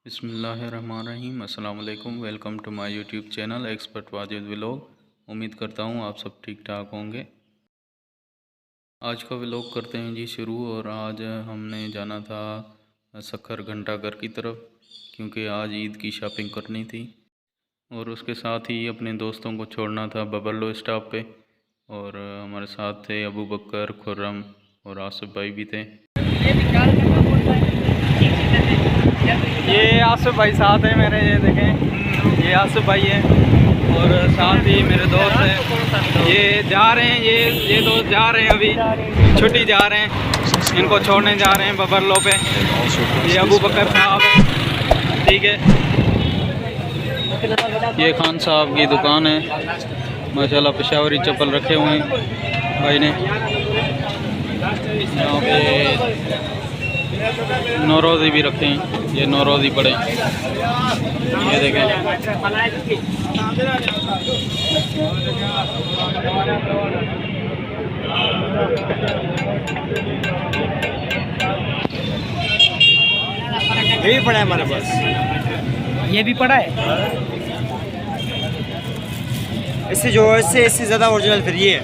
बिस्मिल्लाहिर्रहमानिर्रहीम। अस्सलाम वालेकुम। Welcome to my YouTube channel expert Wajid vlog. उम्मीद करता हूँ आप सब ठीक ठाक होंगे। आज का व्लॉग करते हैं जी शुरू। और आज हमने जाना था सक्खर घंटाघर की तरफ, क्योंकि आज ईद की शॉपिंग करनी थी और उसके साथ ही अपने दोस्तों को छोड़ना था बबरलो स्टॉप पे। और हमारे साथ थे अबू बकर, खुर्रम और आसिफ भाई भी थे। ये आसिफ भाई साथ है मेरे, ये देखें, ये आसिफ भाई है और साथ ही मेरे दोस्त हैं। ये जा रहे हैं, ये दोस्त जा रहे हैं, अभी छुट्टी जा रहे हैं, इनको छोड़ने जा रहे हैं बबरलो पे। ये अबू बकर साहब है, ठीक है। ये खान साहब की दुकान है, माशाल्लाह पेशावरी चप्पल रखे हुए हैं भाई ने। यहाँ पे नौरोज़ी भी रखे हैं, ये नौरोज़ी पड़े, ये देखें। ये भी पड़ा है हमारे पास, ये भी पड़ा है। इससे ज़्यादा ओरिजिनल फिर ये है,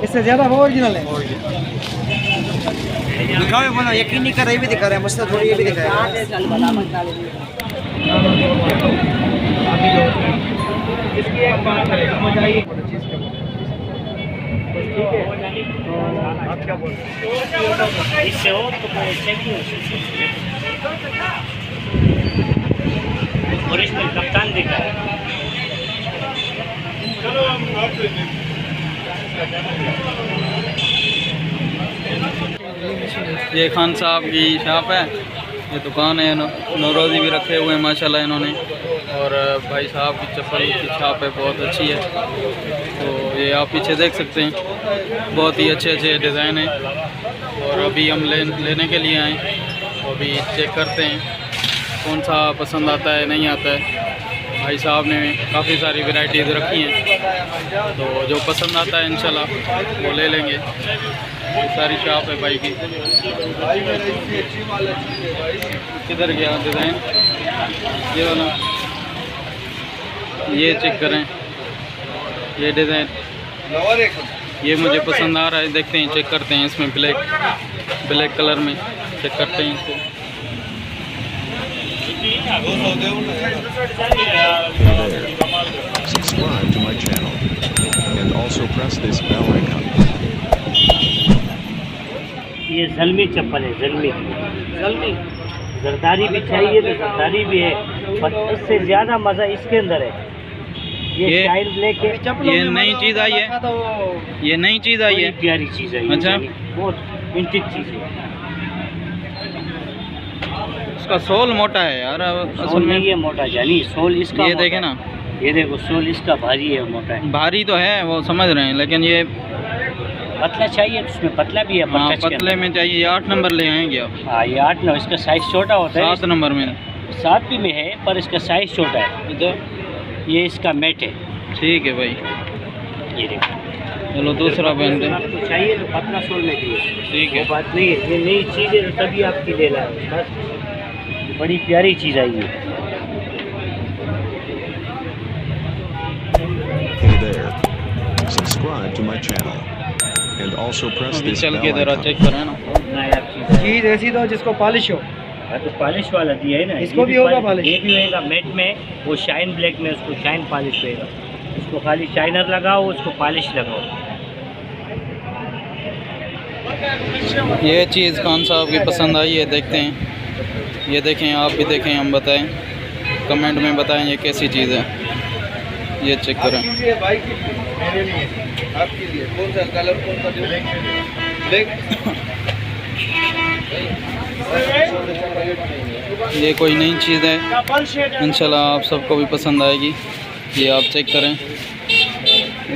इससे ज़्यादा ओरिजिनल है। दिखाओ, बोला यकीन नहीं कर रहे, भी दिखा रहे हैं, मसला थोड़ी ये भी दिखा रहे हैं। आप क्या बोल रहे ओरिजिनल कप्तान दिखा है। ये खान साहब की शॉप है, ये दुकान है, नौरोज़ी भी रखे हुए हैं माशाल्लाह इन्होंने। और भाई साहब की चप्पल की शॉप है, बहुत अच्छी है। तो ये आप पीछे देख सकते हैं, बहुत ही अच्छे अच्छे डिज़ाइन हैं। और अभी हम लेने के लिए आए, तो अभी चेक करते हैं कौन सा पसंद आता है नहीं आता है। भाई साहब ने काफ़ी सारी वैरायटीज़ रखी हैं, तो जो पसंद आता है इंशाल्लाह वो ले लेंगे। ये सारी शॉप है भाई की। किधर गया डिज़ाइन, ये वाला, ये चेक करें, ये डिज़ाइन ये मुझे पसंद आ रहा है। देखते हैं, चेक करते हैं, इसमें ब्लैक कलर में चेक करते हैं इसको। Subscribe to my channel and also press this bell icon. ये ज़ल्मी चप्पल है, ज़ल्मी जरदारी भी चाहिए तो जरदारी भी है, पर इससे ज़्यादा मज़ा इसके अंदर है। ये शाइन ब्लैक है, ये नई चीज़ आई है, ये नई चीज़ आई है, प्यारी चीज़ है। अच्छा, बहुत विंटेज चीज़ है। इसका सोल मोटा है यार, सोल नहीं है मोटा, जानी सोल इसका, ये देखे ना, ये देखो सोल इसका भारी है, मोटा है। भारी तो है, वो समझ रहे हैं, लेकिन ये पतला चाहिए, उसमें पतला भी है। हाँ, पतले में चाहिए। ये 8 नंबर ले आएंगे आप? हाँ, ये 8 नंबर, इसका साइज़ छोटा होता है। 7 नंबर में, 7 भी में है, पर इसका साइज़ छोटा है। इधर ये इसका मेट है। ठीक है भाई, ये देखो, चलो दूसरा पहन दें। आपको चाहिए तो पतला सोल में चाहिए, ठीक है, बात नहीं है। ये नई चीज़ है, तो तभी आपकी ले ला, बस बड़ी प्यारी चीज़ आई है। Hey there. Subscribe to my channel and also press अभी this चल bell के ज़रा icon. चेक करें ना। नायाब चीज़ है। चीज़ ऐसी दो जिसको पॉलिश हो। हाँ, तो पॉलिश वाला दिया है ना, इसको ये भी होगा पॉलिश? ये भी होएगा मेट में, वो शाइन ब्लैक में, उसको शाइन पॉलिश होएगा। उसको खाली शाइनर लगाओ, उसको पॉलिश लगाओ। ये चीज़ खान साहब की पसंद आई है, देखते हैं। ये देखें, आप भी देखें, हम बताएं, कमेंट में बताएं ये कैसी चीज़ है। ये चेक करें, आपके लिए कौन सा कलर, कौन सा ब्लैक? ये कोई नई चीज़ है, इंशाल्लाह आप सबको भी पसंद आएगी। ये आप चेक करें,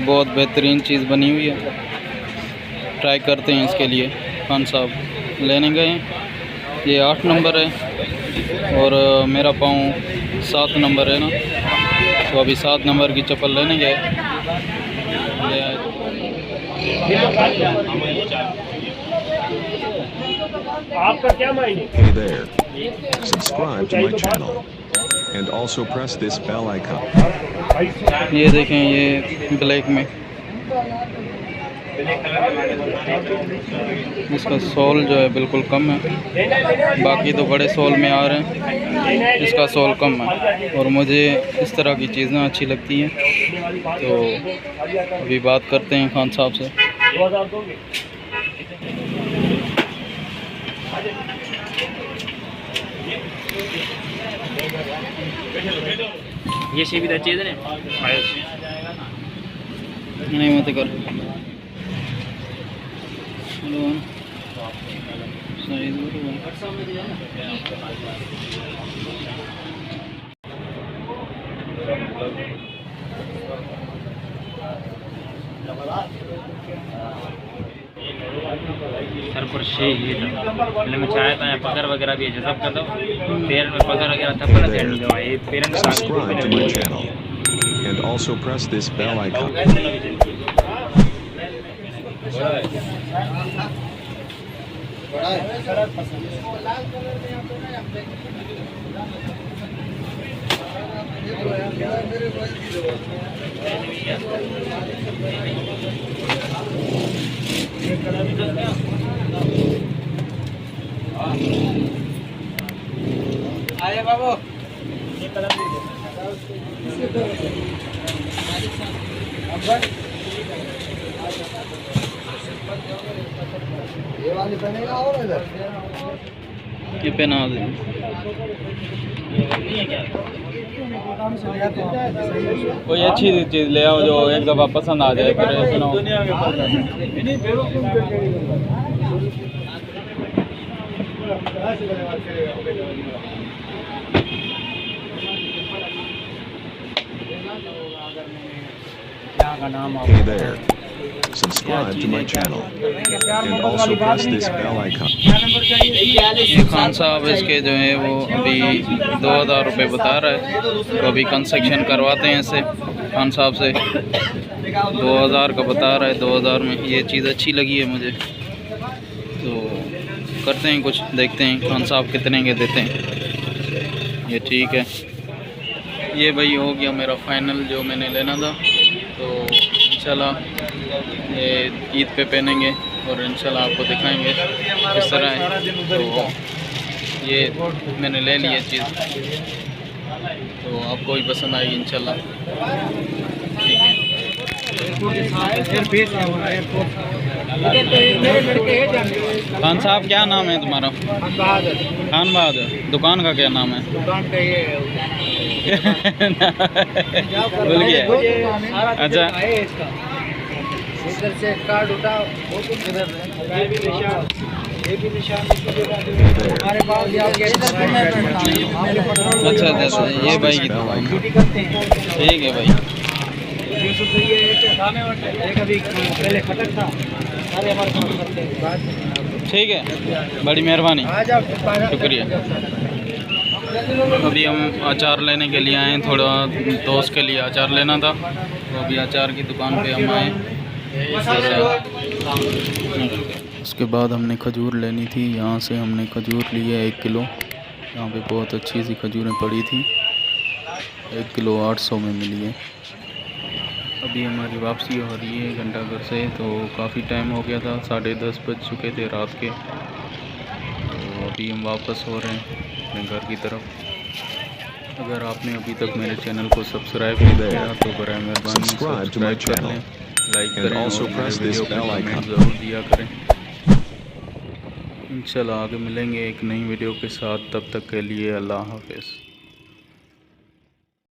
बहुत बेहतरीन चीज़ बनी हुई है। ट्राई करते हैं इसके लिए। खान साहब लेने गए हैं, ये 8 नंबर है और मेरा पाँव 7 नंबर है ना, तो अभी 7 नंबर की चप्पल लेने गए, ले आए। आपका क्या मायने? Hey there. Subscribe to my channel. And also press this bell icon. ये देखें, ये ब्लैक में इसका सोल जो है बिल्कुल कम है, बाकी तो बड़े सोल में आ रहे हैं, इसका सोल कम है। और मुझे इस तरह की चीज़ें अच्छी लगती हैं, तो अभी बात करते हैं खान साहब से। ये सीधा चीज़ है नहीं मत कर सर पर शे ये था पहले मैं चाहता था पकड़ वगैरह भी सब कर दो, पैर में पकड़ वगैरह था पहले तेल दो, ये पैर में Subscribe to my channel. And also press this bell icon. आए बाबू ये पहना दे। कोई अच्छी चीज़ ले आओ जो एक दफ़ा पसंद आ जाए, फिर ऐसे ना हो। Hey there. Subscribe to my channel. And also press this bell icon. Khan साहब इसके जो है वो अभी 2000 रुपये बता रहा है, तो अभी कंस्ट्रक्शन करवाते हैं इससे खान साहब से। 2000 का बता रहा है, 2000 में ये चीज़ अच्छी लगी है मुझे, तो करते हैं कुछ, देखते हैं खान साहब कितने के देते हैं। ये ठीक है, ये भाई हो गया मेरा फाइनल जो मैंने लेना था। तो इंशाल्लाह ये ईद पे पहनेंगे और इंशाल्लाह आपको दिखाएंगे किस तरह है। तो ये मैंने ले ली है चीज़, तो आपको भी पसंद आएगी इंशाल्लाह। ठीक है, खान साहब क्या नाम है तुम्हारा? खान बहादुर। दुकान का क्या नाम है? दुकान का ये भूल गया। अच्छा, इधर से कार्ड उठाओ, ये भी निशान हमारे पास। अच्छा अच्छा, ये भाई की दुकान है। ठीक है भाई, ठीक है, बड़ी मेहरबानी, शुक्रिया। अभी हम अचार लेने के लिए आए, थोड़ा दोस्त के लिए अचार लेना था, तो अभी अचार की दुकान पे हम आए। उसके बाद हमने खजूर लेनी थी, यहाँ से हमने खजूर लिए 1 किलो। यहाँ पे बहुत अच्छी सी खजूरें पड़ी थी, 1 किलो 800 में मिली है। अभी हमारी वापसी हो रही है घंटाघर से, तो काफ़ी टाइम हो गया था, 10:30 बज चुके थे रात के। तो अभी हम वापस हो रहे हैं अपने घर की तरफ। अगर आपने अभी तक मेरे चैनल को सब्सक्राइब नहीं किया तो बराए मेहरबानी सब्सक्राइब कर लें, लाइक करें और मेरे वीडियो को कमेंट ज़रूर दिया करें। इंशाल्लाह आगे मिलेंगे एक नई वीडियो के साथ, तब तक के लिए अल्लाह हाफ़िज़।